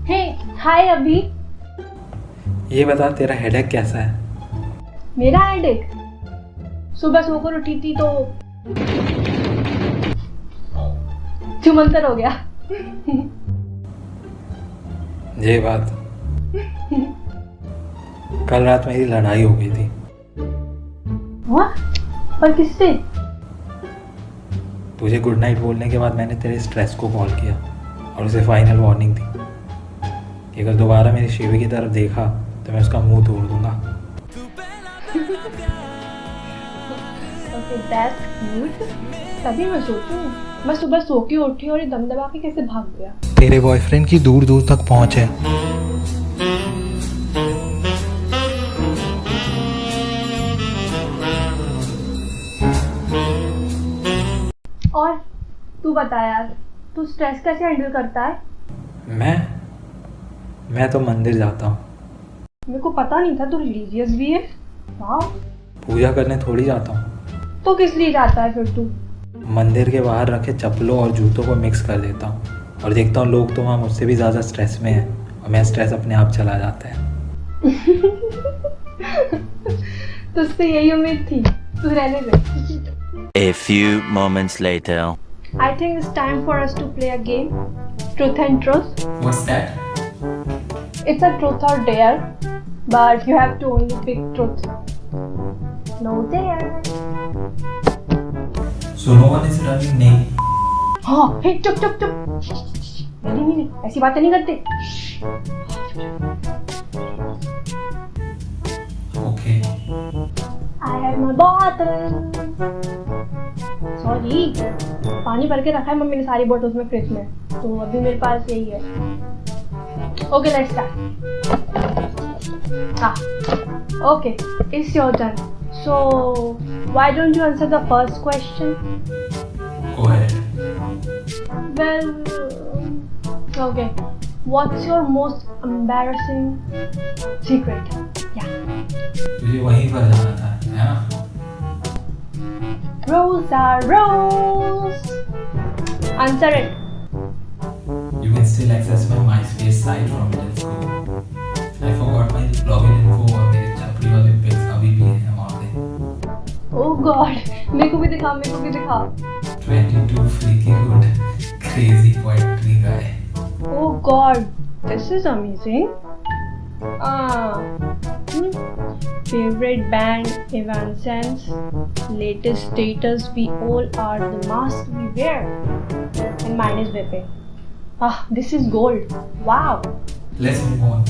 हे हाय अभी। ये बता तेरा हेडेक कैसा है? मेरा हेडेक? सुबह सोकर उठी थी तो चुमंतर हो गया। ये बात कल रात मेरी लड़ाई हो गई थी। वाह, पर किससे? तुझे गुड नाइट बोलने के बाद मैंने तेरे स्ट्रेस को कॉल किया और उसे फाइनल वार्निंग दी कि अगर दोबारा मेरी शिवी की तरफ देखा तो मैं उसका मुंह तोड़ दूंगा। Okay, that's cute. तभी मैं सोचूं, मैं सुबह सो के उठी और ये दम दबा के कैसे भाग गया। तेरे बॉयफ्रेंड की दूर दूर तक पहुंच है। और तू बता यार, तू स्ट्रेस कैसे हैंडल करता है? मैं तो मंदिर जाता हूँ। मेरे को पता नहीं था तू रिलीजियस भी है। वाह। पूजा करने थोड़ी जाता हूँ। तो किस लिए जाता है फिर तू? मंदिर के बाहर रखे चप्पलों और जूतों को मिक्स कर देता हूँ और देखता हूँ लोग तो वहाँ मुझसे भी ज़्यादा स्ट्रेस में हैं और मेरा स्ट्रेस अपने आप चला जाता है। तुझसे यही उम्मीद थी, तू रहने दे। A few moments later. I think it's time for us to play a game, Truth and Truth. What's that? It's a truth or dare, but you have to only pick truth. No dare. So no one is running नहीं। हाँ, हे चुप चुप चुप। नहीं, ऐसी बातें नहीं करते। Okay. I have my bottle. Sorry, पानी भर के रखा है मम्मी ने सारी बॉटल्स में फ्रिज में, तो अभी मेरे पास यही है। Okay let's start. Okay, it's your turn. So why don't you answer the first question? Go ahead. Well, okay, what's your most embarrassing secret? या तुझे वहीं पर जाना था, है ना? Rosa Rose. Answer it. You can still access my MySpace site from middle school. I forgot my login info और मेरे छपरी वाले pics अभी भी हैं वहाँ पे। Oh God, मेरे को भी दिखा, मेरे को भी दिखा। 22 freaky good crazy poetry guy. Oh God, this is amazing. Favorite band Evanescence. Latest status, we all are the mask we wear. And mine is Whipping. This is gold. Wow. Let's move on.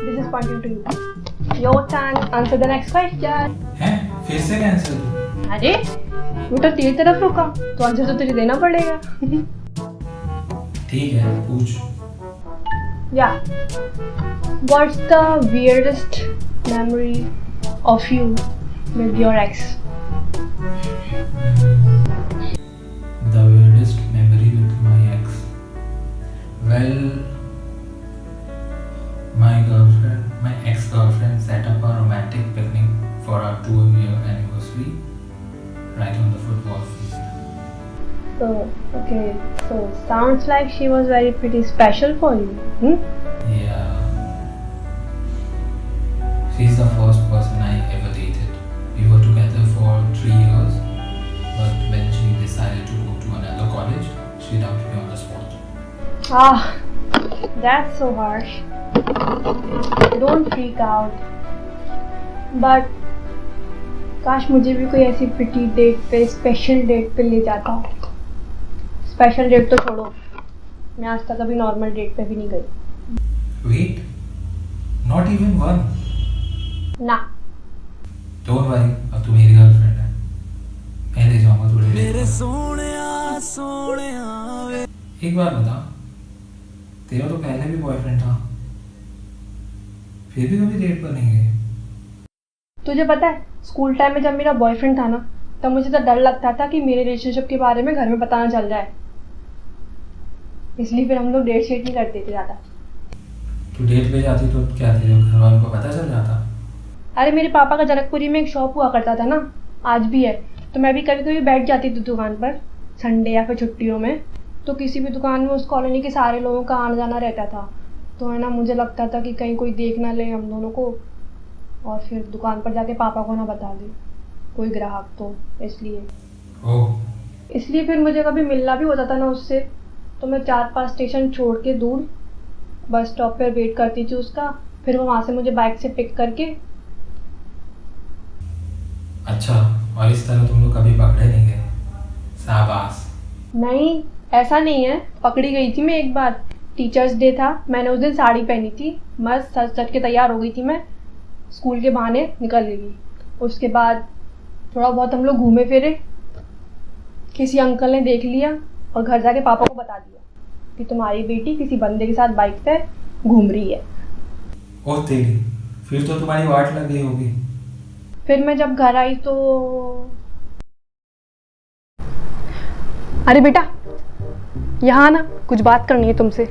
This is pointing to you. Your turn. Answer the next question. हैं? फिर से cancel? अरे वो तो तेरी तरफ रुका, तो आंसर तो तुझे देना पड़ेगा। ठीक है, पूछ। Yeah. What's the weirdest memory of you with your ex? The weirdest memory with my ex. Well, my ex-girlfriend set up a romantic picnic for our 2-year anniversary right on the football field. So, okay, so sounds like she was very pretty special for you. Yeah. She's the first person I ever dated. We were together for 3 years, but when she decided to go to another college, she dumped me on the spot. That's so harsh. Don't freak out. But काश मुझे भी कोई ऐसी pretty date पे, special date पे ले जाता। Special date तो छोड़ो, मैं आज तक अभी नॉर्मल डेट पे भी नहीं गई। Wait, not even one. ना। Don't worry, अब तू मेरी गर्लफ्रेंड है। मैं ले जाऊंगा थोड़ी देर मेरे बाद। सोनिया वे। एक बात बता, तेरा तो पहले भी बॉयफ्रेंड था, फिर भी कभी डेट पर नहीं गए? तुझे पता है, स्कूल टाइम में जब मेरा बॉयफ्रेंड था ना, तब मुझे तो डर लगता था कि मेरे रिलेशनशिप के बारे में घर में पता ना चल जाए, इसलिए फिर हम लोग डेट शेट नहीं करते थे ज़्यादा। तू डेट पे जाती तो क्या तेरे घर वालों को पता चल जाता? अरे मेरे पापा का जनकपुरी में एक शॉप हुआ करता था ना, आज भी है, तो मैं भी कभी कभी बैठ जाती थी दुकान पर संडे या फिर छुट्टियों में, तो किसी भी दुकान में उस कॉलोनी के सारे लोगों का आना जाना रहता था, तो है ना मुझे लगता था कि कहीं कोई देख ना ले हम दोनों को और फिर दुकान पर जाके पापा को ना बता दे कोई ग्राहक, तो इसलिए फिर मुझे कभी मिलना भी होता था ना उससे, तो मैं 4-5 स्टेशन छोड़ के दूर बस स्टॉप पर वेट करती थी उसका, फिर वो वहाँ से मुझे बाइक से पिक करके। अच्छा, और इस तरह तुम लोग कभी पकड़े नहीं गए? शाबाश। नहीं, ऐसा नहीं है, पकड़ी गई थी मैं एक बार। टीचर्स डे था, मैंने उस दिन साड़ी पहनी थी, मस्त सज सज के तैयार हो गई थी मैं, स्कूल के बहाने निकल गई। उसके बाद थोड़ा बहुत हम लोग घूमे फिरे, किसी अंकल ने देख लिया और घर जाके पापा को बता दिया कि तुम्हारी बेटी किसी बंदे के साथ बाइक पे घूम रही है। ओ तेरी, फिर तो तुम्हारी वाट लग गई होगी। फिर मैं जब घर आई तो अरे बेटा यहाँ आना, कुछ बात करनी है तुमसे।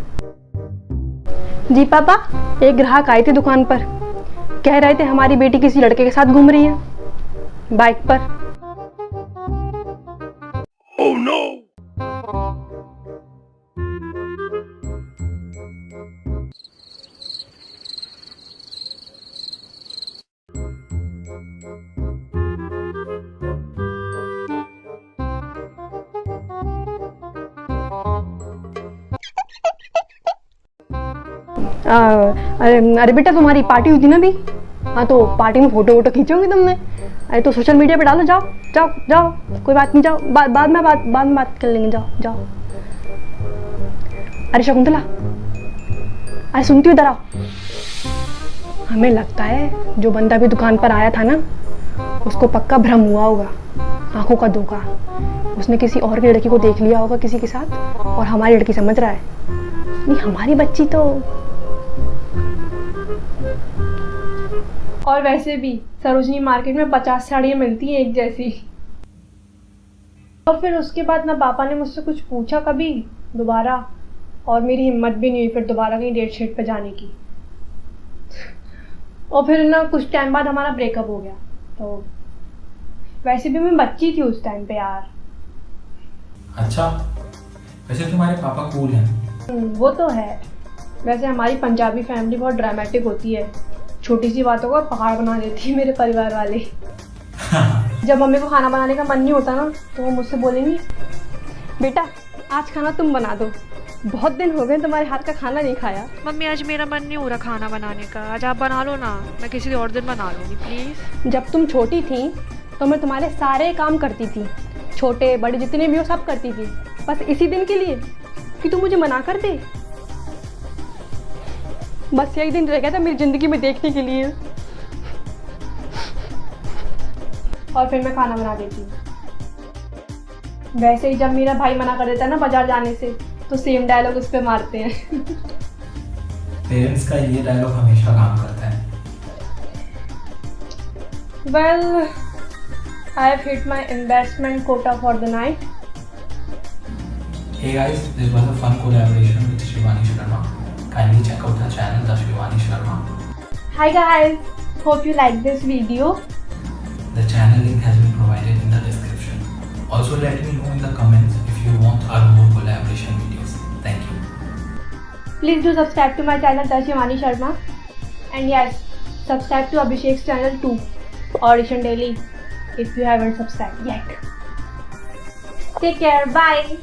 जी पापा, एक ग्राहक आए थे दुकान पर, कह रहे थे हमारी बेटी किसी लड़के के साथ घूम रही है बाइक पर। Oh no! अरे बेटा तुम्हारी पार्टी हुई थी ना अभी, हाँ तो पार्टी में फोटो वोटो खींचे होंगे तुमने, अरे तो सोशल मीडिया पे डालो, जाओ जाओ जाओ, कोई बात नहीं, जाओ बाद में बात कर लेंगे, जाओ जाओ। अरे शकुंतला, अरे सुनती हो, इधर आओ। हमें लगता है जो बंदा भी दुकान पर आया था ना, उसको पक्का भ्रम हुआ होगा, आंखों का धोखा, उसने किसी और की लड़की को देख लिया होगा किसी के साथ और हमारी लड़की समझ रहा है। नहीं, हमारी बच्ची तो। और वैसे भी सरोजनी मार्केट में 50 साड़ियाँ मिलती हैं एक जैसी। और फिर उसके बाद ना पापा ने मुझसे कुछ पूछा कभी दोबारा, और मेरी हिम्मत भी नहीं हुई फिर दोबारा कहीं डेट शीट पे जाने की। और फिर ना कुछ टाइम बाद हमारा ब्रेकअप हो गया। तो वैसे भी मैं बच्ची थी उस टाइम पे यार। अच्छा, वैसे तुम्हारे पापा कूल हैं। वो तो है। वैसे हमारी पंजाबी फैमिली बहुत ड्रामेटिक होती है, छोटी सी बातों को पहाड़ बना देती है मेरे परिवार वाले। जब मम्मी को खाना बनाने का मन नहीं होता ना, तो वो मुझसे बोलेंगी, बेटा आज खाना तुम बना दो, बहुत दिन हो गए तुम्हारे हाथ का खाना नहीं खाया। मम्मी आज मेरा मन नहीं हो रहा खाना बनाने का, आज आप बना लो ना, मैं किसी और दिन बना लूँगी प्लीज़। जब तुम छोटी थी तो मैं तुम्हारे सारे काम करती थी, छोटे बड़े जितने भी हो सब करती थी, बस इसी दिन के लिए कि तुम मुझे मना कर दे। बस यही दिन रह गया था मेरी ज़िंदगी में देखने के लिए। और फिर मैं खाना बना देती हूँ। वैसे ही जब मेरा भाई मना कर देता है ना बाजार जाने से, तो सेम डायलॉग उस पर मारते हैं। पेरेंट्स का ये डायलॉग हमेशा काम करता है। Well, I have hit my investment quota for the night. Hey guys, this was a fun collaboration with Shivani Sharma. Kindly check out her channel, The Shivani Sharma. Hi guys, hope you like this video. The channel link has been provided in the description. Also let me know in the comments if you want our more collaboration videos. Thank you. Please do subscribe to my channel, The Shivani Sharma. And yes, subscribe to Abhishek's channel too, Audition Daily, if you haven't subscribed yet. Take care, bye.